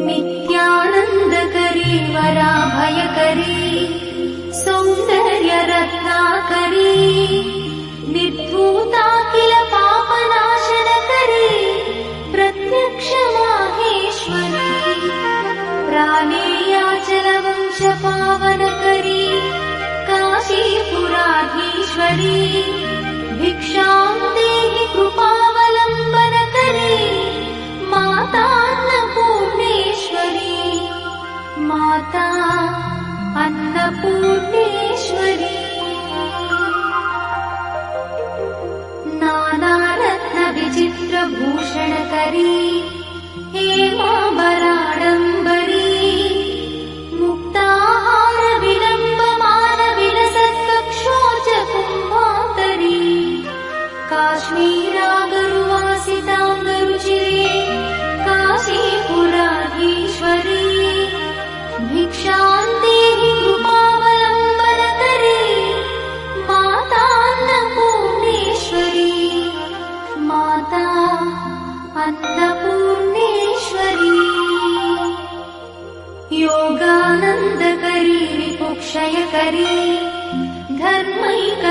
नित्यानन्दकरी वराभयकरी सौन्दर्यरत्नाकरी निर्धूताखिल पापनाशनकरी प्रत्यक्ष माहेश्वरी प्राणेयाचलवंशपावनकरी काशीपुराधीश्वरी भिक्षां देहि कृपावलम्बनकरी मातान्नपूर्णेश्वरी माता अन्नपूर्णेश्वरी नानारत्नविचित्रभूषणकरी हेमाम्बराडम्बरी मुक्ताहारविलम्बमानविलसत्कक्षोजकुम्भान्तरी काश्मीरागरुवासिताम्बरुचिरे काशीपुराधीश्वरी भिक्षां देहि कृपावलम्बनकरी मातान्नपूर्णेश्वरी माता अन्नपूर्णेश्वरी योगानन्दकरी रिपुक्षयकरी धर्मैकनिष्ठाकरी